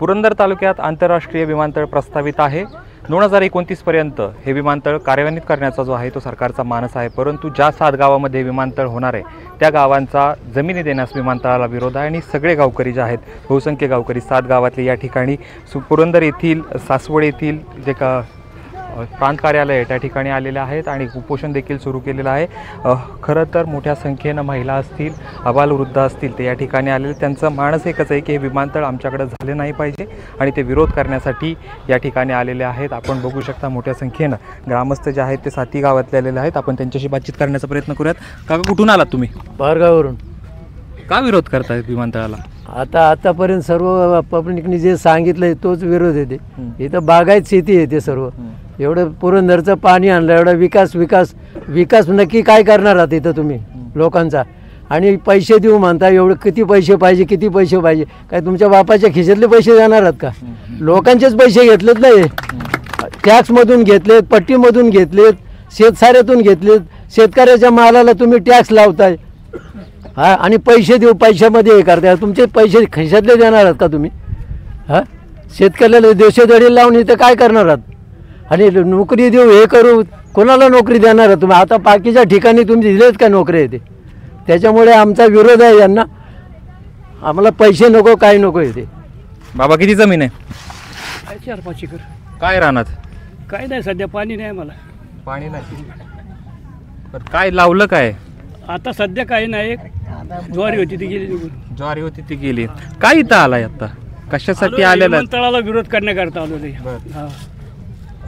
पुरंदर तालुक्यात आंतरराष्ट्रीय विमानतळ प्रस्तावित आहे। 2029 पर्यंत हे विमानतळ कार्यान्वित करण्याचा जो आहे तो सरकारचा मानस आहे, परंतु ज्या 7 गावांमध्ये विमानतळ होणार आहे त्या गावांचा जमिनी देण्यास विमानतळाला विरोध आहे आणि सगळे गावकरी जे आहेत, बहुसंख्य गावकरी 7 गावातले या ठिकाणी पुरंदर येथील सासवड येथील जे का प्रांत कार्यालय आहे त्या ठिकाणी आलेले आहेत आणि उपोषण देखील सुरू केलेलं आहे। खरं तर मोठ्या संख्येनं महिला असतील, अबालवृद्ध असतील ते या ठिकाणी आलेले, त्यांचं मानस एकच आहे की हे विमानतळ आमच्याकडे झाले नाही पाहिजे आणि ते विरोध करण्यासाठी या ठिकाणी आलेले आहेत। आपण बघू शकता मोठ्या संख्येनं ग्रामस्थ जे आहेत ते 7 गावातले आलेले आहेत। आपण त्यांच्याशी बातचीत करण्याचा प्रयत्न करूयात। काका, कुठून आलात तुम्ही? बारगावरून। का विरोध करतायत विमानतळाला? आतापर्यंत सर्व पब्लिकने जे सांगितलं तोच विरोध आहे। इथं बागायत शेती आहे, ते सर्व एवढं पुरंदरचं पाणी आणलं, एवढा विकास नक्की काय करणार आहात इथं तुम्ही लोकांचा? आणि पैसे देऊ म्हणता, एवढं किती पैसे पाहिजे? काय तुमच्या बापाच्या खिशातले पैसे देणार आहात का? लोकांचेच पैसे घेतलेत नाही, टॅक्समधून घेतलेत, पट्टीमधून घेतलेत, शेतसाऱ्यातून घेतलेत। शेतकऱ्याच्या मालाला तुम्ही टॅक्स लावताय आणि पैसे देऊ पैशामध्ये हे करताय। तुमचे पैसे खिशातले देणार आहात का तुम्ही? शेतकऱ्याला देशोधडी लावून इथं काय करणार आहात? आणि नोकरी देऊ, हे करू, कोणाला नोकरी देणार आहे तुम्ही? आता बाकीच्या ठिकाणी तुम्ही दिलेत का नोकरी येते? त्याच्यामुळे आमचा विरोध आहे यांना। आम्हाला पैसे नको, काय नको येते। बाबा, किती जमीन आहे? 4-5 एकर। काय राहणार? काय नाही, सध्या पाणी नाही, मला पाणी नाही। पण काय लावलं काय आता? सध्या काही नाही, ज्वारी होती ती गेली निघून। ज्वारी होती ती गेली। काय इथं आलाय आता? कशासाठी आलेला? विमानतळाला विरोध करण्याकरता आलो नाही। हां,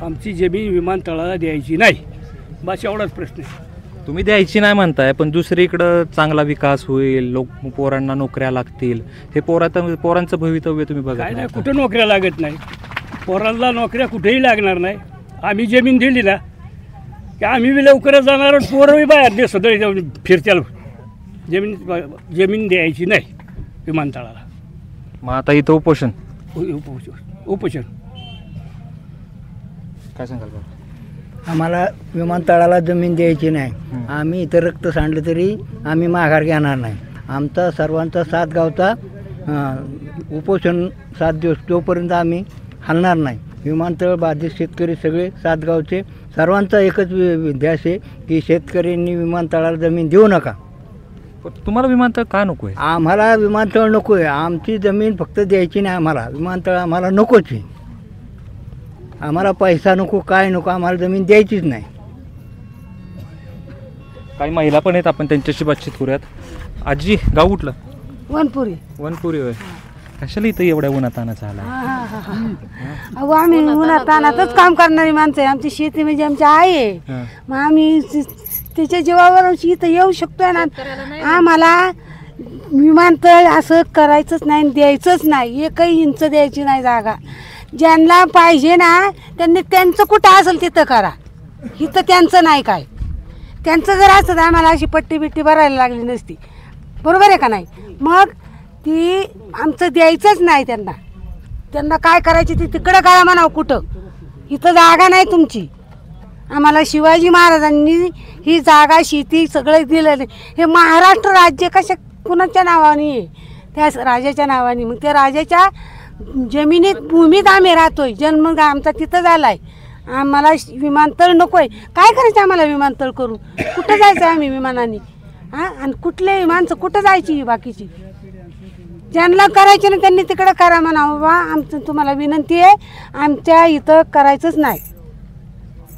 आमची जमीन विमानतळाला द्यायची नाही, बस एवढाच प्रश्न आहे। तुम्ही द्यायची नाही म्हणताय, पण दुसरीकडं चांगला विकास होईल, पोरांना नोकऱ्या लागतील, हे पोरांचं भवितव्य तुम्ही बघा। काय नाही, कुठं नोकऱ्या लागत नाही, पोरांना नोकऱ्या कुठेही लागणार नाही। आम्ही जमीन दिली ना की आम्ही बी लवकरच जाणार, पोरंही बाहेर सदळी जाऊन फिरत्याल। जमीन द्यायची नाही विमानतळाला। मग आता इथं उपोषण काय सांगाल? आम्हाला विमानतळाला जमीन द्यायची नाही। आम्ही इथं रक्त सांडलं तरी आम्ही माघार घेणार नाही। आमचा सर्वांचा 7 गावचा उपोषण 7 दिवस, तोपर्यंत आम्ही हलणार नाही। विमानतळ बाधित शेतकरी सगळे 7 गावचे सर्वांचा एकच ध्यास आहे की शेतकऱ्यांनी विमानतळाला जमीन देऊ नका। तुम्हाला विमानतळ का नको आहे? आम्हाला विमानतळ नको आहे, आमची जमीन फक्त द्यायची नाही आम्हाला, विमानतळ आम्हाला नकोच आहे। आम्हाला पैसा नको, काय नको, आम्हाला जमीन द्यायचीच नाही। काही महिला पण आहेत, आपण त्यांच्याशी बातचीत करूयात। आजी, गाव कुठलं? वनपुरी होय। कशाला इथं एवढ्या उन्हात आणायचं आला? अहो, आम्ही उन्हात तानातच काम करणारी माणसं आहे। आमची शेती म्हणजे आमची आहे, मग आम्ही त्याच्या जीवावर इथं येऊ शकतोय ना। आम्हाला विमानतळ असं करायचंच नाही, द्यायचंच नाही, 1 इंच द्यायची नाही जागा। ज्यांना पाहिजे ना त्यांनी त्यांचं कुठं असेल तिथं करा, इथं त्यांचं नाही। काय त्यांचं जर असतं तर आम्हाला अशी पट्टी बिट्टी भरायला लागली नसती, बरोबर आहे का नाही? मग ती आमचं द्यायचंच नाही त्यांना। त्यांना काय करायची ती तिकडं करा म्हणावं, कुठं इथं जागा नाही तुमची। आम्हाला शिवाजी महाराजांनी ही जागा, शेती सगळं दिलेलं। हे महाराष्ट्र राज्य कशा कुणाच्या नावाने आहे? त्या राजाच्या नावाने। मग त्या राजाच्या जमिनीत, भूमीत आम्ही राहतोय, जन्म आमचा तिथं झालाय। आम्हाला विमानतळ नको आहे। काय करायचं आम्हाला विमानतळ करून? कुठं जायचं आम्ही विमानाने? आणि कुठले माणसं कुठं जायची? बाकीची ज्यांना करायचे ना त्यांनी तिकडं करा म्हणावं। बा, आमचं तुम्हाला विनंती आहे, आमच्या इथं करायचंच नाही।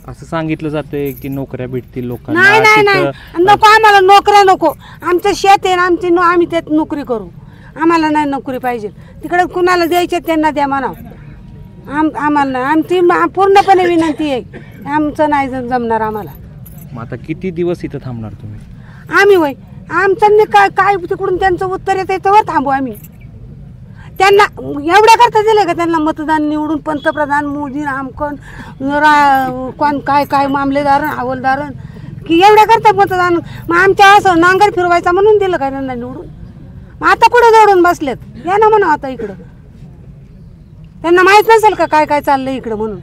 असं सांगितलं जातंय की नोकऱ्या भेटतील लोकांना। नाही नाही नाही, नको आम्हाला नोकऱ्या नको। आमचं शेत आहे ना, आम्ही त्यात नोकरी करू। आम्हाला नाही नोकरी पाहिजे, तिकडे कुणाला द्यायचे त्यांना द्या म्हणावं। आम्हाला आमची पूर्णपणे विनंती आहे, आमचं नाही जमणार आम्हाला। मग आता किती दिवस इथं थांबणार तुम्ही? आम्ही होय, आमचं काय तिकडून त्यांचं उत्तर येतं त्यावर थांबू आम्ही। त्यांना एवढ्या करता दिले का त्यांना मतदान निवडून? पंतप्रधान मोदी, आमकोण कोण काय मामलेदार, हवालदार की एवढ्या करता मतदान? मग आमच्या असं नांगर फिरवायचा म्हणून दिलं का त्यांना निवडून? मग आता कुठं दौडून बसलेत? या ना म्हणा आता इकडं। त्यांना माहित नसेल का काय काय चाललंय इकडं म्हणून?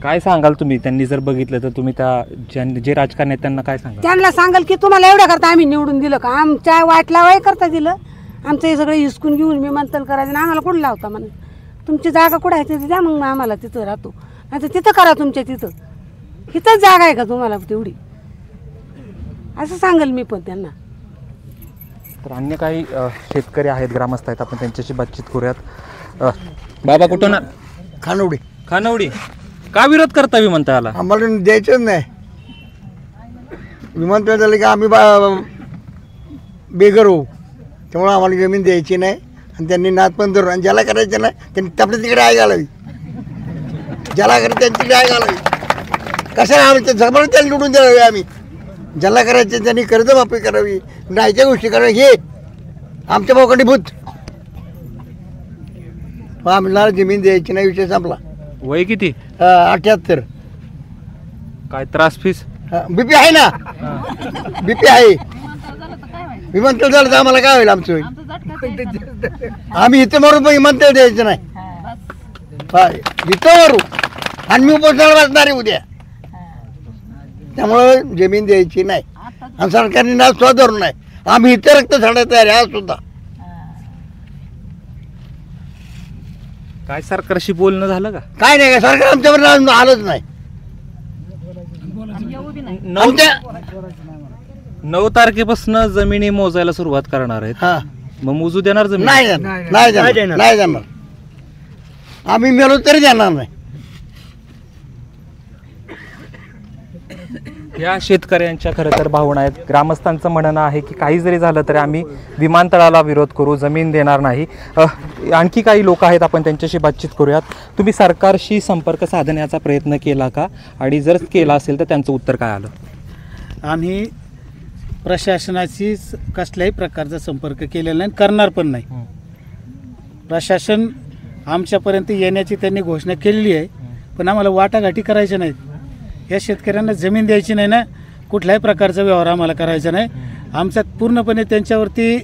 काय सांगाल तुम्ही? त्यांनी जर बघितलं तर तुम्ही त्या जे राजकारणी आहेत त्यांना काय सांगाल? त्यांना सांगाल की तुम्हाला एवढ्या करता आम्ही निवडून दिलं का? आमच्या वाट लावाय करता दिलं? आमचं हे सगळं हिसकून घेऊन विमानतळ करायचं आणि आम्हाला कुठं लावता म्हणून तुमची जागा कुठं आहे तिथे द्या मग आम्हाला तिथं राहतो नाही तर तिथं करा तुमच्या तिथं इथंच जागा आहे का तुम्हाला तेवढी असं सांगेल मी पण त्यांना. तर अन्य काही शेतकरी आहेत, ग्रामस्थ आहेत, आपण त्यांच्याशी बातचीत करूयात. बाबा कुठून? खानवडी. खानवडी. का विरोध करता विमानतळाला? आम्हाला द्यायचंच नाही. विमानतळ झालं की आम्ही बेघर होऊ, त्यामुळे आम्हाला जमीन द्यायची नाही. आणि त्यांनी नाद पण धरून आणि ज्याला करायचं नाही त्यांनी आपल्या तिकडे आय घालावी, ज्याला करायचं त्यांची तिकडे आय घालावी. कशाला आम्ही सगळं त्याला लुटून द्यावी. आम्ही ज्याला करायचं त्यांनी कर्जमाफी करावी, नाहीच्या गोष्टी करावी. हे आमच्या भावकांडी भूत. आम्हाला जमीन द्यायची नाही, विषय संपला. वय किती? 78. काय त्रास फीस? बीपी आहे ना, बीपी आहे. विमानतळ झालं तर आम्हाला काय होईल आमचं? आम्ही इथं मारू पण विमानतळ द्यायचं नाही. इथं मारू आणि मी उपोषणाला बसणार आहे उद्या. त्यामुळं जमीन द्यायची नाही आणि सरकारने नाव सुद्धा धरून नाही. आम्ही इथं रक्त झाडायला तयार आहे आज सुद्धा. काय सरकारशी बोलणं झालं का? काय नाही, सरकार आमच्यावर आलंच नाही. 9 तारखेपासून जमिनी मोजायला सुरुवात करणार आहेत. हा, मग मोजू देणार जमीन? नाही जाणार, नाही जाणार, नाही जाणार. आम्ही मेलो तरी जाणार नाही. या शेतकऱ्यांच्या खरं तर भावना आहेत. ग्रामस्थांचं म्हणणं आहे की काही जरी झालं तरी आम्ही विमानतळाला विरोध करू, जमीन देणार नाही. आणखी काही लोक आहेत, आपण त्यांच्याशी बातचीत करूयात. तुम्ही सरकारशी संपर्क साधण्याचा प्रयत्न केला का, आणि जर केला असेल तर त्यांचं उत्तर काय आलं? आम्ही प्रशासनाशी कसल्याही प्रकारचा संपर्क केलेला नाही, करणार पण नाही. प्रशासन आमच्यापर्यंत येण्याची त्यांनी घोषणा केलेली आहे, पण आम्हाला वाटाघाटी करायच्या नाहीत. या शेतकऱ्यांना जमीन द्यायची नाही ना, कुठल्याही प्रकारचा व्यवहार आम्हाला करायचा नाही. आमच्यात पूर्णपणे त्यांच्यावरती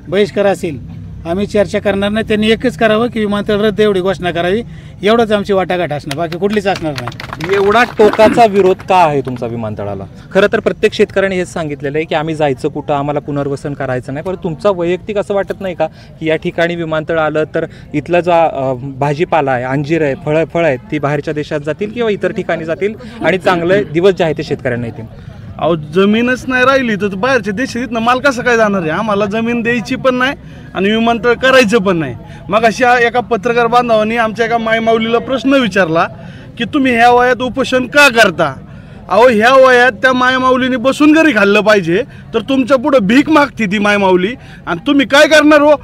बहिष्कार असेल, आम्ही चर्चा करणार नाही. त्यांनी एकच करावं की विमानतळ रद्द एवढी घोषणा करावी, एवढंच आमची वाटाघाट असणार, बाकी कुठलीच असणार नाही. एवढा टोकाचा विरोध का आहे तुमचा विमानतळाला? खरं तर प्रत्येक शेतकऱ्याने हेच सांगितलेलं आहे की आम्ही जायचं कुठं, आम्हाला पुनर्वसन करायचं नाही. पण तुमचा वैयक्तिक असं वाटत नाही का की या ठिकाणी विमानतळ आलं तर इथला जो भाजीपाला आहे, अंजीर आहे, फळं आहेत, ती बाहेरच्या देशात जातील किंवा इतर ठिकाणी जातील आणि चांगले दिवस जे आहे ते शेतकऱ्यांना येतील? अहो, जमीनच नाही राहिली तर बाहेरच्या देशात माल कसं काय जाणार आहे? आम्हाला जमीन द्यायची पण नाही आणि विमानतळ करायचं पण नाही. मग अशा एका पत्रकार बांधवांनी आमच्या एका मायमाऊलीला प्रश्न विचारला की तुम्ही ह्या वयात उपोषण का करता? अहो, ह्या वयात त्या मायमाऊलीने बसून घरी खाल्लं पाहिजे, तर तुमच्या पुढं भीक मागती ती मायमाऊली. आणि तुम्ही काय करणार हो?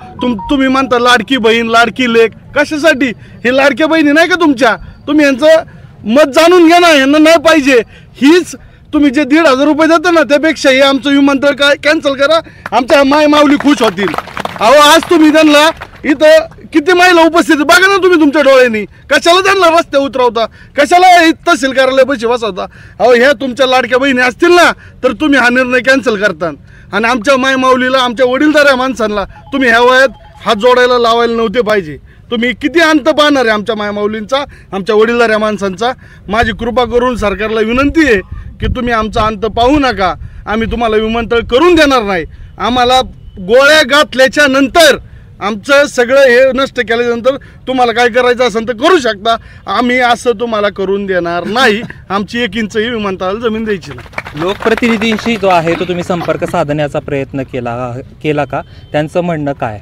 तुम्ही म्हणता लाडकी बहीण, लाडकी लेक, कशासाठी? हे लाडक्या बहिणी नाही का तुमच्या? तुम्ही यांचं मत जाणून घ्या ना, यांना नाही पाहिजे. हीच तुम्ही जे 1,500 रुपये देता ना, त्यापेक्षा हे आमचं विमानतळ काय कॅन्सल करा, आमच्या माय माऊली खुश होतील. अहो, आज तुम्ही त्यांना इथं किती महिला उपस्थित बघा ना तुम्ही तुमच्या डोळ्यांनी. कशाला त्यांना रस्ते उतरवता, कशाला तहसील कार्यालय पैसे बसवता? अहो, ह्या तुमच्या लाडक्या बहिणी असतील ना, तर तुम्ही हा निर्णय कॅन्सल करता. आणि आमच्या माय माऊलीला, आमच्या वडीलधाऱ्या माणसांना तुम्ही ह्या वयात हात जोडायला लावायला नव्हते पाहिजे. तुम्ही किती अंत पाहणार आहे आमच्या मायमाऊलींचा, आमच्या वडीलधाऱ्या माणसांचा? माझी कृपा करून सरकारला विनंती आहे की तुम्ही आमचा अंत पाहू नका. आम्ही तुम्हाला विमानतळ करून देणार नाही. आम्हाला गोळ्या घातल्याच्या नंतर, आमचं सगळं हे नष्ट केल्यानंतर तुम्हाला काय करायचं असेल तर करू शकता. आम्ही असं तुम्हाला करून देणार नाही. आमची 1 इंचही विमानतळाला जमीन द्यायची नाही. लोकप्रतिनिधींशी जो आहे तो तुम्ही संपर्क साधण्याचा प्रयत्न केला का? त्यांचं म्हणणं काय?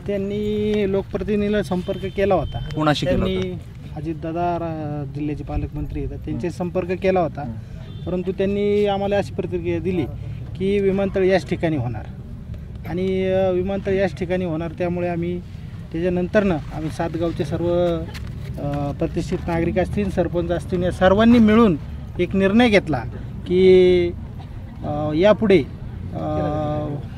त्यांनी लोकप्रतिनिधीला संपर्क केला होता. कोणाशी केला होता? त्यांनी अजितदादा जिल्ह्याचे पालकमंत्री आहेत, त्यांचे संपर्क केला होता. परंतु त्यांनी आम्हाला अशी प्रतिक्रिया दिली की विमानतळ याच ठिकाणी होणार आणि विमानतळ याच ठिकाणी होणार. त्यामुळे आम्ही त्याच्यानंतरनं आम्ही सातगावचे सर्व प्रतिष्ठित नागरिक असतील, सरपंच असतील, या सर्वांनी मिळून एक निर्णय घेतला की यापुढे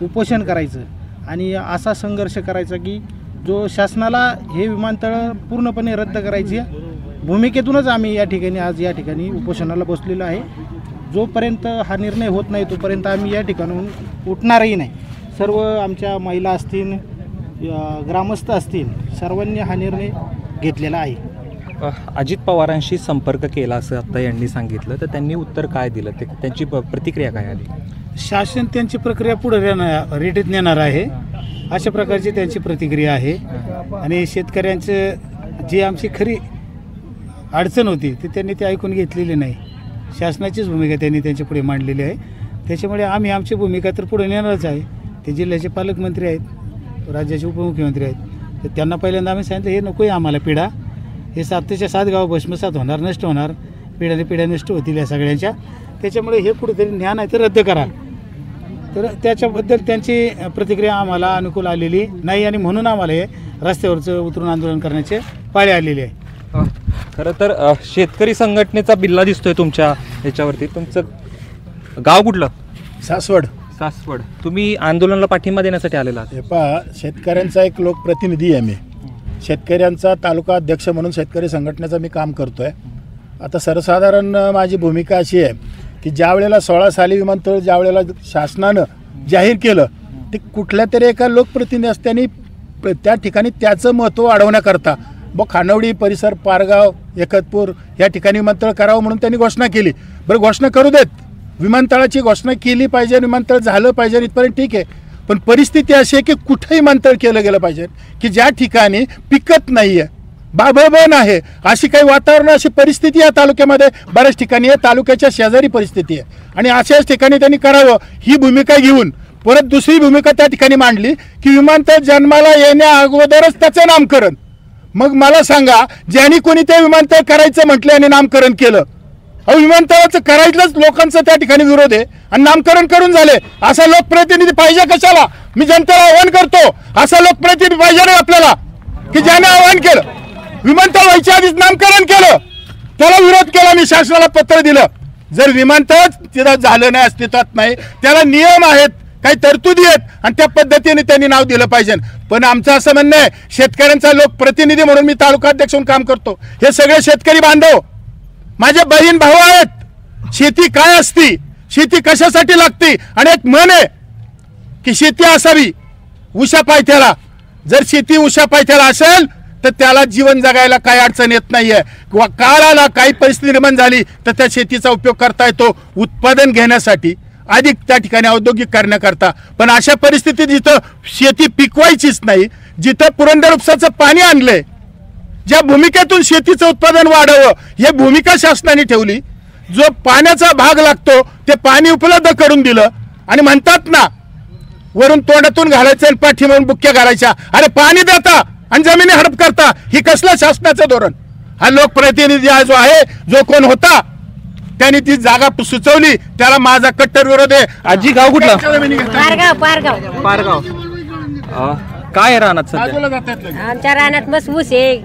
उपोषण करायचं आणि असा संघर्ष करायचा की जो शासनाला हे विमानतळ पूर्णपणे रद्द करायची भूमिकेतूनच आम्ही या ठिकाणी आज या ठिकाणी उपोषणाला बसलेलो आहे. जोपर्यंत हा निर्णय होत नाही तोपर्यंत आम्ही या ठिकाणाहून उठणारही नाही. सर्व आमच्या महिला असतील, ग्रामस्थ असतील, सर्वांनी हा निर्णय घेतलेला आहे. अजित पवारांशी संपर्क केला असं आता यांनी सांगितलं, तर त्यांनी उत्तर काय दिलं, त्यांची प्रतिक्रिया काय आली? शासन त्यांची प्रक्रिया पुढे रेटीत नेणार आहे. अशा प्रकारची त्यांची प्रतिक्रिया आहे. आणि शेतकऱ्यांचं जी आमची खरी अडचण होती ती त्यांनी ती ऐकून घेतलेली नाही. शासनाचीच भूमिका त्यांनी त्यांच्या पुढे मांडलेली आहे. त्याच्यामुळे आम्ही आमची भूमिका तर पुढे नेणारच आहे. ते जिल्ह्याचे पालकमंत्री आहेत, राज्याचे उपमुख्यमंत्री आहेत, तर त्यांना पहिल्यांदा आम्ही सांगितलं हे नको आहे आम्हाला पिढा, हे 7च्या 7 गावं भस्मसात होणार, नष्ट होणार, पिढ्याने पिढ्या नष्ट होतील या सगळ्यांच्या. त्याच्यामुळे हे कुठेतरी ज्ञान आहे तर रद्द करा. तर त्याच्याबद्दल त्यांची प्रतिक्रिया आम्हाला अनुकूल आलेली नाही आणि म्हणून आम्हाला हे रस्त्यावरचं उतरून आंदोलन करण्याचे पाळी आलेली आहे. खरं तर शेतकरी संघटनेचा बिल्ला दिसतोय तुमच्या ह्याच्यावरती. तुमचं गाव कुठलं? सासवड. सासवड. तुम्ही आंदोलनाला पाठिंबा देण्यासाठी आलेला आहात? हे पहा, शेतकऱ्यांचा एक लोकप्रतिनिधी आहे मी. शेतकऱ्यांचा तालुका अध्यक्ष म्हणून शेतकरी संघटनेचं मी काम करतो आहे. आता सर्वसाधारण माझी भूमिका अशी आहे की ज्या वेळेला 16 साली विमानतळ ज्या वेळेला शासनानं जाहीर केलं ते कुठल्या तरी एका लोकप्रतिनिधी असत्याने त्या ठिकाणी त्याचं महत्त्व वाढवण्याकरता खानावडी परिसर, पारगाव, एकतपूर या ठिकाणी विमानतळ करावं म्हणून त्यांनी घोषणा केली. बरं, घोषणा करू देत, विमानतळाची घोषणा केली पाहिजे, विमानतळ झालं पाहिजे इथपर्यंत ठीक आहे. पण परिस्थिती अशी आहे की कुठेही विमानतळ केलं गेलं पाहिजे की ज्या ठिकाणी पिकत नाही आहे, बाबळबन आहे, अशी काही वातावरण, अशी परिस्थिती या तालुक्यामध्ये बऱ्याच ठिकाणी आहे. तालुक्याच्या शेजारी परिस्थिती आहे आणि अशाच ठिकाणी त्यांनी करावं ही भूमिका घेऊन परत दुसरी भूमिका त्या ठिकाणी मांडली की विमानतळ जन्माला येण्या अगोदरच त्याचं नामकरण. मग मला सांगा, ज्यांनी कोणी ते विमानतळ करायचं म्हटलं आणि नामकरण केलं, विमानतळाचं करायचंच लोकांचा त्या ठिकाणी विरोध आहे आणि नामकरण करून झाले. असा लोकप्रतिनिधी पाहिजे कशाला? मी जनतेला आव्हान करतो, असा लोकप्रतिनिधी पाहिजे नाही आपल्याला की ज्याने आव्हान केलं, विमानतळ व्हायच्या आधीच नामकरण केलं, त्याला विरोध केला. मी शासनाला पत्र दिलं. जर विमानतळ तिथं झालं नाही, अस्तित्वात नाही, त्याला नियम आहेत, काही तरतुदी आहेत आणि त्या पद्धतीने त्यांनी नाव दिलं पाहिजे. पण आमचं असं म्हणणं आहे, शेतकऱ्यांचा लोकप्रतिनिधी म्हणून मी तालुका अध्यक्ष म्हणून काम करतो. हे सगळे शेतकरी बांधव माझे बहीण भाऊ आहेत. शेती काय असती, शेती कशासाठी लागते, आणि एक म्हण आहे की शेती असावी उषा पायथ्याला. जर शेती उषा पायथ्याला असेल तर त्याला जीवन जगायला काही अडचण येत नाहीये. किंवा काळाला काही परिस्थिती निर्माण झाली तर त्या शेतीचा उपयोग करता येतो उत्पादन घेण्यासाठी, अधिक त्या ठिकाणी औद्योगिक करण्याकरता. पण अशा परिस्थितीत जिथं शेती पिकवायचीच नाही, जिथं पुरंदर उपसाचं पाणी आणलंय, ज्या भूमिकेतून शेतीचं उत्पादन वाढावं ही भूमिका शासनाने ठेवली, जो पाण्याचा भाग लागतो ते पाणी उपलब्ध करून दिलं आणि म्हणतात ना, वरून तोंडातून घालायचं आणि पाठी म्हणून बुक्क्या घालायच्या. अरे पाणी देता आणि जमिनी हडप करता, ही कसलं शासनाचं धोरण? हा लोकप्रतिनिधी जो आहे, जो कोण होता त्यांनी ती जागा सुचवली, त्याला माझा कट्टर विरोध आहे. आजी, गाव कुठलं? पारगाव. पारगाव. काय आहे रानात सध्या? आमच्या रानात मस्त ऊस आहे,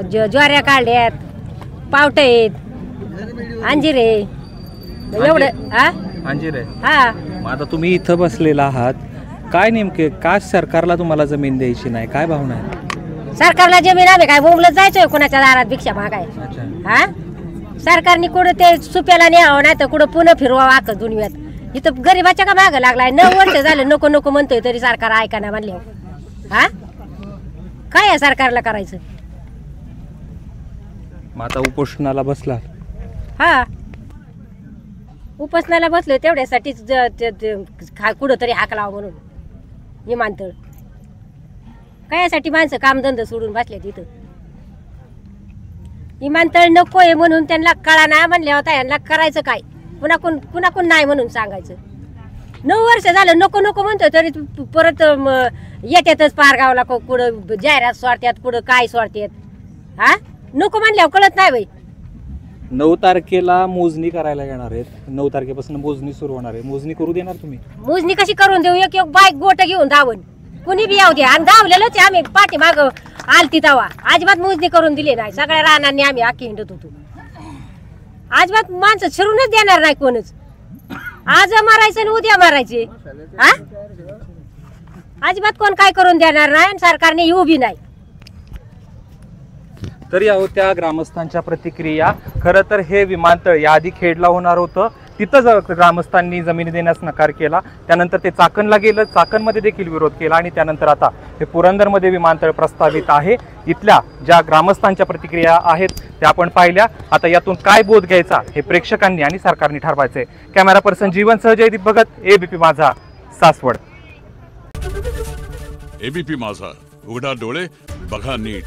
ज्वाऱ्या काढल्यात, पावट आहेत, अंजीर आहे, एवढं. हा, अंजीर आहे. हा. मग आता तुम्ही इथं बसलेला आहात, काय नेमके काय सरकारला तुम्हाला जमीन द्यायची नाही, काय भावना आहे? सरकारला जमीन आम्ही काय बोंबलत जायचोय कोणाच्या दारात भिक्षा मागाय? हा, सरकारने कुठं ते सुप्याला न्यावं, नाही तर कुठं पुन्हा फिरवावं आखं दुनियात. इथं गरीबाच्या का मागं लागलाय? 9 वर्ष झालं नको नको म्हणतोय तरी सरकार ऐका ना म्हणल्यावर. हा, काय आहे सरकारला करायचं? मग आता उपोषणाला बसला? हा, उपोषणाला बसलोय तेवढ्यासाठीच कुठं तरी हाक लावा म्हणून. विमानतळ कायासाठी माणसं कामधंदा सोडून बसले तिथं. विमानतळ नको आहे म्हणून त्यांना कळा ना म्हणल्या होता, यांना करायचं काय? कुणाकून नाही म्हणून सांगायचं. 9 वर्ष झालं नको नको म्हणतोय तरी परत येतातच पारगावला, कुठं जाहिरात सोडतात, कुठं काय सोडतात. हा, नको म्हणल्यावर कळत नाही बाई. 9 तारखेला मोजणी करायला येणार आहेत. 9 तारखेपासून मोजणी सुरू होणार आहे. मोजणी करू देणार तुम्ही? मोजणी कशी करून देऊ? एक बाईक गोट घेऊन धावून कुणी बी येऊ द्या. आणि धावलेलोच आम्ही पाठीमाग आलती तवा. अजिबात मोजणी करून दिली नाही. सगळ्या रानांनी आम्ही आखी हिंडत होतो. अजिबात माणसं शिरूनच देणार नाही कोणच. आज मारायचं आणि उद्या मारायचे. हा, अजिबात कोण काय करून देणार नाही आणि सरकारने येऊ बी नाही. तर या होत्या ग्रामस्थांच्या प्रतिक्रिया. खरं तर हे विमानतळ याआधी खेडला होणार होतं, तिथं ग्रामस्थांनी जमिनी देण्यास नकार केला. त्यानंतर ते चाकणला गेलं, चाकणमध्ये देखील विरोध केला आणि त्यानंतर आता हे पुरंदरमध्ये विमानतळ प्रस्तावित आहे. इथल्या ज्या ग्रामस्थांच्या प्रतिक्रिया आहेत त्या आपण पाहिल्या. आता यातून काय बोध घ्यायचा हे प्रेक्षकांनी आणि सरकारने ठरवायचे. कॅमेरा पर्सन जीवन सह जयदीप भगत, ABP माझा, सासवड. एबीपी माझा, उघडा डोळे बघा नीट.